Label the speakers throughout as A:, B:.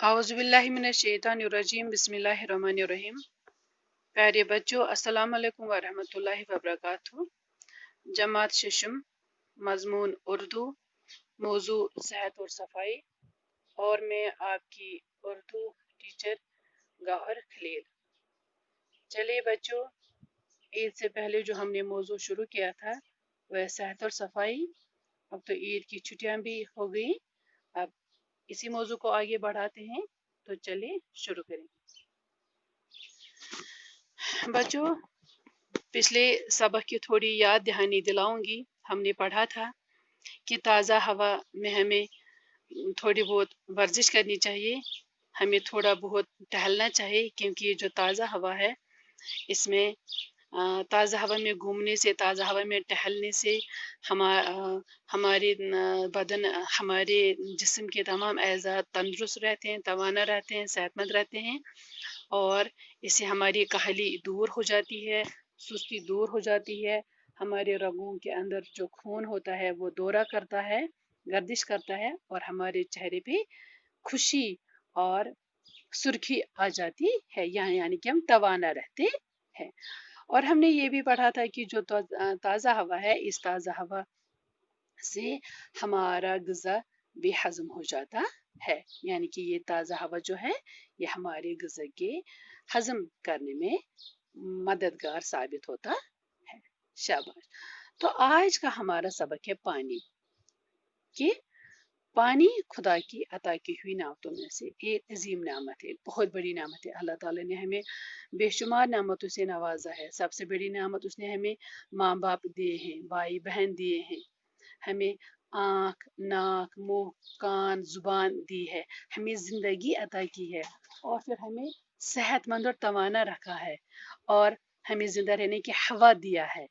A: औज़ुबिल्लाहिमिनश्शैतानिर्रजीम बिस्मिल्लाहिर्रहमानिर्रहीम। प्यारे बच्चों, अस्सलाम वालेकुम व रहमतुल्लाहि व बरकातुहू। जमात शिशम, मज़मून उर्दू, मौजू सेहत और सफाई, और मैं आपकी उर्दू टीचर गौहर खलील। चलिए बच्चों, ईद से पहले जो हमने मौजू शुरू किया था वह सेहत और सफाई। अब तो ईद की छुट्टियां भी हो गई, अब इसी मौजू को आगे बढ़ाते हैं। तो चलिए शुरू करें। बच्चों, पिछले सबक की थोड़ी याद दहानी दिलाऊंगी। हमने पढ़ा था कि ताज़ा हवा में हमें थोड़ी बहुत वर्जिश करनी चाहिए, हमें थोड़ा बहुत टहलना चाहिए, क्योंकि ये जो ताज़ा हवा है इसमें ताज़ा हवा में घूमने से, ताज़ा हवा में टहलने से हमारे बदन, हमारे जिस्म के तमाम अज़ा तंदुरुस्त रहते हैं, तवाना रहते हैं, सेहतमंद रहते हैं। और इससे हमारी काहली दूर हो जाती है, सुस्ती दूर हो जाती है। हमारे रगों के अंदर जो खून होता है वो दौरा करता है, गर्दिश करता है, और हमारे चेहरे पे खुशी और सुर्खी आ जाती है, यानी कि हम तवाना रहते हैं। और हमने ये भी पढ़ा था कि जो ताज़ा हवा है, इस ताज़ा हवा से हमारा ग़िज़ा भी हज़म हो जाता है, यानी कि ये ताज़ा हवा जो है ये हमारे ग़िज़ा के हज़म करने में मददगार साबित होता है। शाबाश। तो आज का हमारा सबक है पानी कि पानी खुदा की अता की हुई नामतों में से एक अजीम नामत है, बहुत बड़ी नामत है। अल्लाह ताला ने हमें बेशुमार नामतों से नवाजा है। सबसे बड़ी नामत उसने हमें माँ बाप दिए हैं, भाई बहन दिए हैं, हमें आँख, नाक, मुंह, कान, जुबान दी है, हमें जिंदगी अता की है, और फिर हमें सेहतमंद और तवाना रखा है, और हमें जिंदा रहने की हवा दिया है,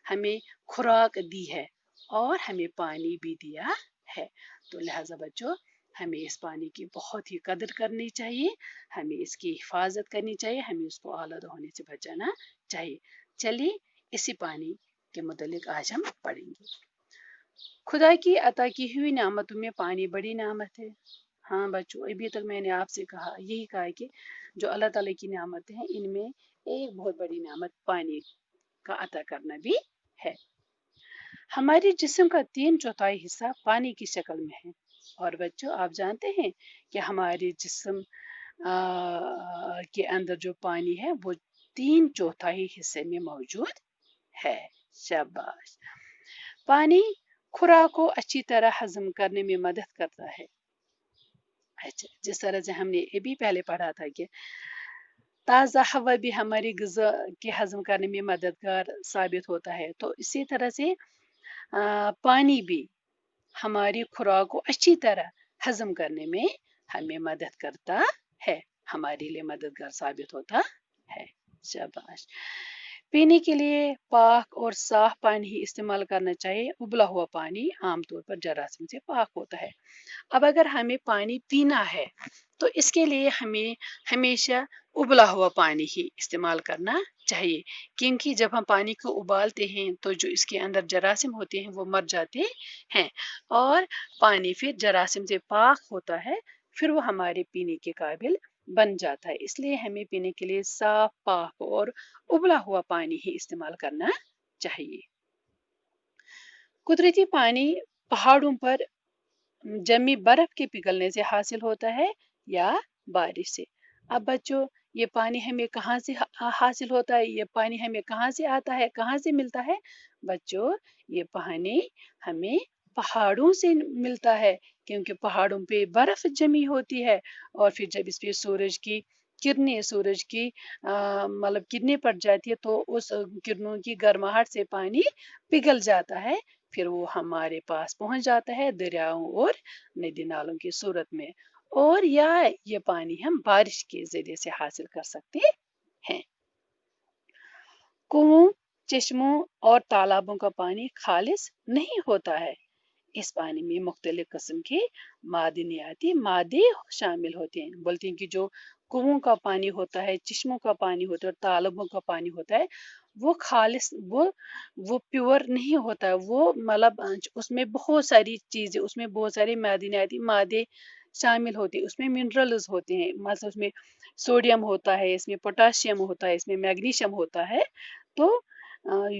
A: हमें खुराक दी है, और हमें पानी भी दिया है। तो लिहाजा बच्चों, हमें इस पानी की बहुत ही कदर करनी चाहिए, हमें इसकी हिफाजत करनी चाहिए, हमें उसको आलूदा होने से बचाना चाहिए। चलिए इसी पानी के मुतालिक आज हम पढ़ेंगे। खुदा की अता की हुई नामतों में पानी बड़ी नामत है। हाँ बच्चों, अभी तक मैंने आपसे यही कहा कि जो अल्लाह ताला की नामत है, इनमें एक बहुत बड़ी नामत पानी का अता करना भी है। हमारे जिस्म का 3/4 हिस्सा पानी की शक्ल में है। और बच्चों, आप जानते हैं कि हमारे जिस्म के अंदर जो पानी है वो 3/4 हिस्से में मौजूद है। शाबाश। पानी खुराक को अच्छी तरह हजम करने में मदद करता है। अच्छा, जिस तरह से हमने ये भी पहले पढ़ा था कि ताज़ा हवा भी हमारी ग़िज़ा के हजम करने में मददगार साबित होता है, तो इसी तरह से पानी भी हमारी खुराक को अच्छी तरह हजम करने में हमें मदद करता है, हमारे लिए मददगार साबित होता है। शाबाश। पीने के लिए पाक और साफ पानी ही इस्तेमाल करना चाहिए। उबला हुआ पानी आमतौर पर जरासीम से पाक होता है। अब अगर हमें पानी पीना है तो इसके लिए हमें हमेशा उबला हुआ पानी ही इस्तेमाल करना चाहिए, क्योंकि जब हम पानी को उबालते हैं तो जो इसके अंदर जरासीम होते हैं वो मर जाते हैं, और पानी फिर जरासीम से पाक होता है, फिर वो हमारे पीने के काबिल बन जाता है। इसलिए हमें पीने के लिए साफ, पाक और उबला हुआ पानी ही इस्तेमाल करना चाहिए। कुदरती पानी पहाड़ों पर जमी बर्फ के पिघलने से हासिल होता है या बारिश से। अब बच्चों, ये पानी हमें कहाँ से हासिल होता है, ये पानी हमें कहाँ से आता है, कहाँ से मिलता है? बच्चों, ये पानी हमें पहाड़ों से मिलता है, क्योंकि पहाड़ों पे बर्फ जमी होती है, और फिर जब इस पे सूरज की किरणें, सूरज की मतलब किरणें पड़ जाती है, तो उस किरणों की गर्माहट से पानी पिघल जाता है, फिर वो हमारे पास पहुंच जाता है दरियाओं और नदी नालों की सूरत में, और या ये पानी हम बारिश के जरिए से हासिल कर सकते हैं। कुओं, चश्मों और तालाबों का पानी खालिस नहीं होता है। इस पानी में मुख्तलिफ किस्म के मादनियाती मादे शामिल होते हैं। बोलते हैं कि जो कुओं का पानी होता है, चश्मों का पानी होता है, और तालाबों का पानी होता है, वो खालिस, वो प्योर नहीं होता है। वो मतलब उसमें बहुत सारी चीजें, उसमें बहुत सारे मादनियाती मादे शामिल होती है, उसमें मिनरल्स होते हैं, मतलब उसमें सोडियम होता है, इसमें पोटाशियम होता है, इसमें मैग्नीशियम होता है, तो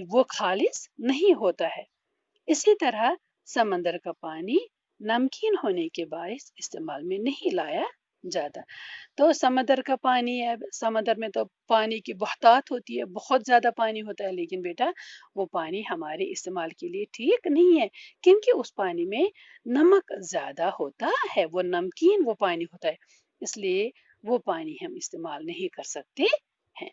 A: वो खालिस नहीं होता है। इसी तरह समंदर का पानी नमकीन होने के बायस इस्तेमाल में नहीं लाया जाता। तो समंदर का पानी है, समंदर में तो पानी की बहुतायत होती है, बहुत ज्यादा पानी होता है, लेकिन बेटा वो पानी हमारे इस्तेमाल के लिए ठीक नहीं है, क्योंकि उस पानी में नमक ज्यादा होता है, वो नमकीन वो पानी होता है, इसलिए वो पानी हम इस्तेमाल नहीं कर सकते हैं।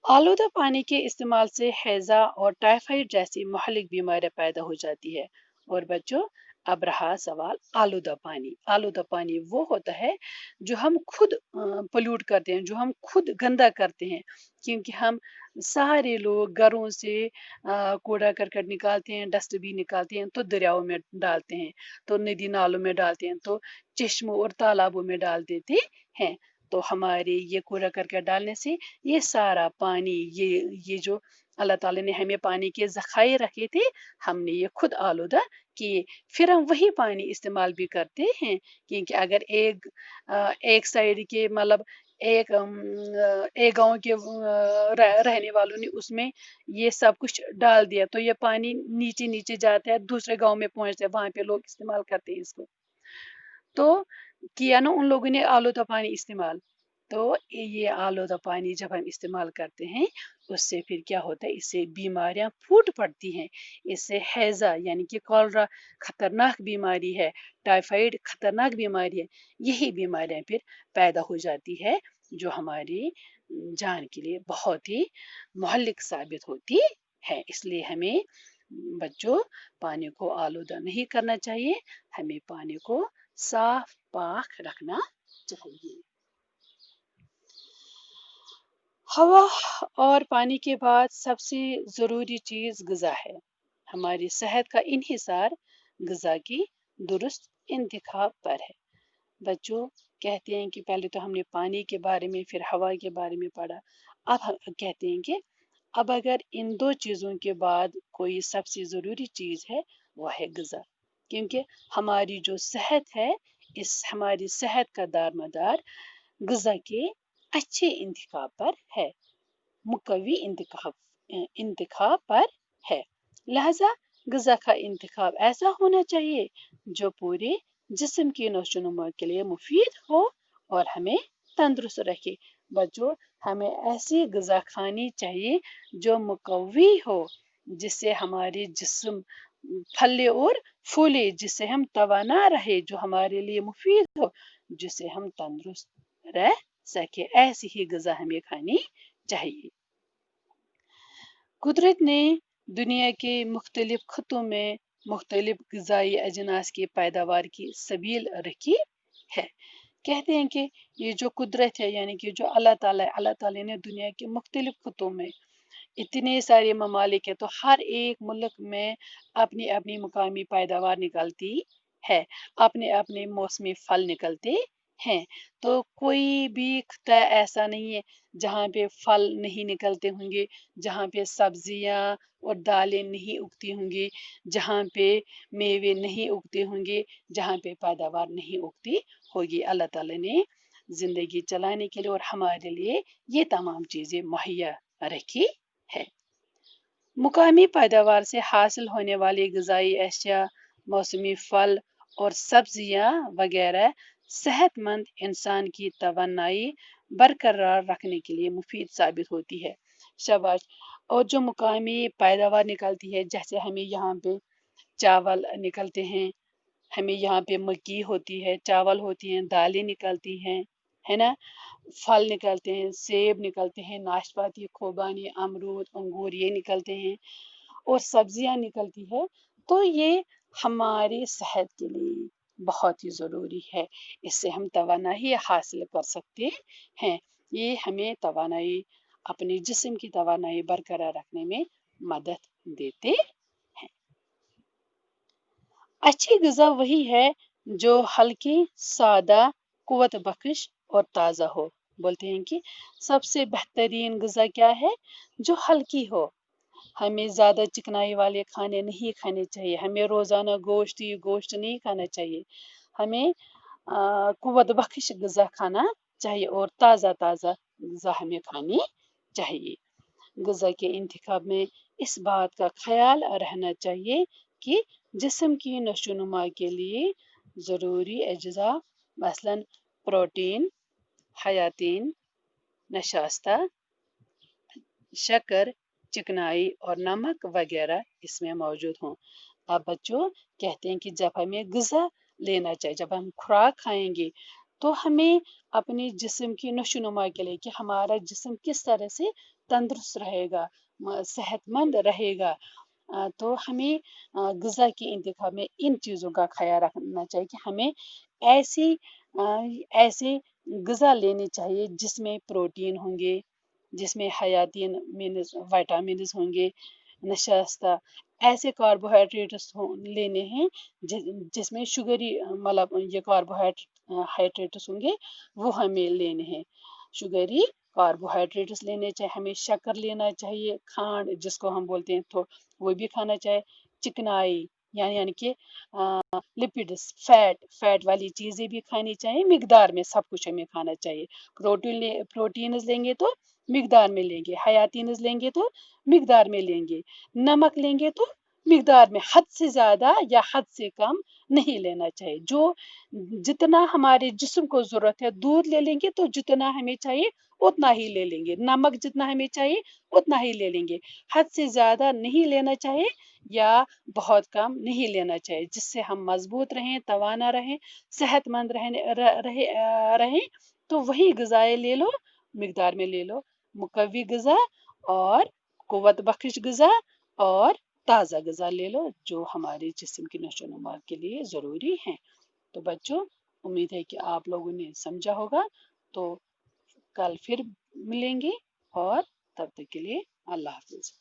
A: आलूदा पानी के इस्तेमाल से हैजा और टाइफाइड जैसी महलिक बीमारियां पैदा हो जाती है। और बच्चों, अब रहा सवाल आलूदा पानी। आलूदा पानी वो होता है जो हम खुद पोल्यूट करते हैं, जो हम खुद गंदा करते हैं, क्योंकि हम सारे लोग घरों से कूड़ा करकट निकालते हैं, डस्टबिन निकालते हैं, तो दरियाओं में डालते हैं, तो नदी नालों में डालते हैं, तो चश्मों और तालाबों में डाल देते हैं। तो हमारे ये कूड़ा करकट डालने से ये सारा पानी, ये जो अल्लाह ताला ने हमें पानी के ज़खायर रखे थे, हमने ये खुद आलूदा किए। फिर हम वही पानी इस्तेमाल भी करते हैं, क्योंकि अगर एक साइड के मतलब एक गांव के रहने वालों ने उसमें ये सब कुछ डाल दिया, तो ये पानी नीचे नीचे जाता है, दूसरे गांव में पहुंचता है, वहां पे लोग इस्तेमाल करते हैं इसको। तो किया ना उन लोगों ने आलूदा पानी इस्तेमाल। तो ये आलूदा पानी जब हम इस्तेमाल करते हैं, उससे फिर क्या होता है, इससे बीमारियां फूट पड़ती हैं। इससे हैजा यानी कि कॉलरा खतरनाक बीमारी है, टाइफाइड खतरनाक बीमारी है, यही बीमारियां फिर पैदा हो जाती है, जो हमारी जान के लिए बहुत ही मुहल्लिक साबित होती है। इसलिए हमें बच्चों पानी को आलूदा नहीं करना चाहिए, हमें पानी को साफ पाक रखना चाहिए। हवा और पानी के बाद सबसे ज़रूरी चीज़ ग़िज़ा है। हमारी सेहत का इन्हिसार ग़िज़ा की दुरुस्त इंतखाब पर है। बच्चों, कहते हैं कि पहले तो हमने पानी के बारे में, फिर हवा के बारे में पढ़ा। अब हम कहते हैं कि अब अगर इन दो चीज़ों के बाद कोई सबसे ज़रूरी चीज़ है, वो है ग़िज़ा। क्योंकि हमारी जो सेहत है, इस हमारी सेहत का दारमदार ग़िज़ा के अच्छे इंतखाब पर है, मुकव्वी इंतखाब पर है। लिहाजा ग़िज़ा का इंतखाब ऐसा होना चाहिए जो पूरे जिस्म की नशोनुमा के लिए मुफीद हो और हमें तंदुरुस्त रखे। बच्चों, हमें ऐसी ग़िज़ा खानी चाहिए जो मुकव्वी हो, जिससे हमारे जिस्म फले और फूले, जिससे हम तवाना रहे, जो हमारे लिए मुफीद हो, जिससे हम तंदुरुस्त रह सके। ऐसी ही ग़िज़ा हमें खानी चाहिए। कुदरत ने दुनिया के मुख्तलिफ खत्ों में मुख्तलिफ ग़िज़ाई अजनास की पैदावार की सबील रखी है। कहते हैं कि ये जो कुदरत है, यानी कि जो अल्लाह ताला ने दुनिया के मुख्तलिफ खत्ों में इतने सारे ममालिक है, तो हर एक मुल्क में अपनी अपनी मुकामी पैदावार निकलती है, अपने अपने मौसमी फल निकलते हैं। तो कोई भी खिता ऐसा नहीं है जहाँ पे फल नहीं निकलते होंगे, जहाँ पे सब्जियाँ और दालें नहीं उगती होंगी, जहाँ पे मेवे नहीं उगते होंगे, जहाँ पे पैदावार नहीं उगती होगी। अल्लाह ताला ने जिंदगी चलाने के लिए और हमारे लिए ये तमाम चीज़ें मुहैया रखी है। मुकामी पैदावार से हासिल होने वाली ग़िज़ाई अशिया, मौसमी फल और सब्जियाँ वगैरह सेहतमंद इंसान की तवानाई बरकरार रखने के लिए मुफीद साबित होती है। शाबाश। और जो मुकामी पैदावार निकलती है, जैसे हमें यहाँ पे चावल निकलते हैं, हमें यहाँ पे मक्की होती है, चावल होती हैं, दालें निकलती हैं, है ना, फल निकलते हैं, सेब निकलते हैं, नाशपाती, खुबानी, अमरूद, अंगूर ये निकलते हैं, और सब्जियां निकलती है। तो ये हमारी सेहत के लिए बहुत ही ज़रूरी है, इससे हम तवानाई हासिल कर सकते हैं। ये हमें तवानाई, अपने जिस्म की तवानाई बरकरार रखने में मदद देते हैं। अच्छी ग़िज़ा वही है जो हल्की, सादा, कुव्वत बख्श और ताज़ा हो। बोलते हैं कि सबसे बेहतरीन ग़िज़ा क्या है? जो हल्की हो। हमें ज़्यादा चिकनाई वाले खाने नहीं खाने चाहिए, हमें रोज़ाना गोश्त नहीं खाना चाहिए, हमें कुव्वत बख्श ग़िज़ा खाना चाहिए और ताज़ा ताज़ा ग़िज़ा हमें खानी चाहिए। ग़िज़ा के इंतखाब में इस बात का ख्याल रहना चाहिए कि जिस्म की नशोनुमा के लिए ज़रूरी अज्जा मसलन प्रोटीन, हयातीन, नशास्ता, शक्कर, चिकनाई और नमक वगैरह इसमें मौजूद हों। अब बच्चों कहते हैं कि जब हमें ग़िज़ा लेना चाहिए, जब हम खुराक खाएंगे तो हमें अपने जिस्म की नशोनुमा के लिए कि हमारा जिस्म किस तरह से तंदुरुस्त रहेगा, सेहतमंद रहेगा, तो हमें ग़िज़ा के इंतखाब में इन चीज़ों का ख्याल रखना चाहिए कि हमें ऐसी ऐसे ग़िज़ा लेनी चाहिए जिसमें प्रोटीन होंगे, जिसमें हयातीन मीनस विटामिन्स होंगे, नशास्ता ऐसे कार्बोहाइड्रेट्स लेने हैं जिसमें शुगरी मतलब ये कार्बोहाइड्रेट्स होंगे वो हमें लेने हैं। शुगरी कार्बोहाइड्रेट्स लेने चाहिए, हमें शक्कर लेना चाहिए, खांड जिसको हम बोलते हैं तो वो भी खाना चाहिए, चिकनाई यानी कि लिपिड्स फैट वाली चीज़ें भी खानी चाहिए, मिकदार में सब कुछ हमें खाना चाहिए। प्रोटीन्स लेंगे तो मिकदार में लेंगे, हयातीन्स लेंगे तो मिकदार में लेंगे, नमक लेंगे तो मिकदार में, हद से ज़्यादा या हद से कम नहीं लेना चाहिए। जो जितना हमारे जिस्म को ज़रूरत है, दूध ले लेंगे तो जितना हमें चाहिए उतना ही ले लेंगे, नमक जितना हमें चाहिए उतना ही ले लेंगे, हद से ज़्यादा नहीं लेना चाहिए या बहुत कम नहीं लेना चाहिए, जिससे हम मजबूत रहें, तवाना रहें, सेहतमंद रहें। तो वही ग़िज़ाएँ ले लो, मिकदार में ले लो, मुकव्वी ग़िज़ा और कुव्वत बख्श ग़िज़ा और ताज़ा ग़िज़ा ले लो जो हमारे जिस्म की नशोनुमा के लिए ज़रूरी हैं। तो बच्चों उम्मीद है कि आप लोगों ने समझा होगा। तो कल फिर मिलेंगे और तब तक के लिए अल्लाह हाफ़िज़।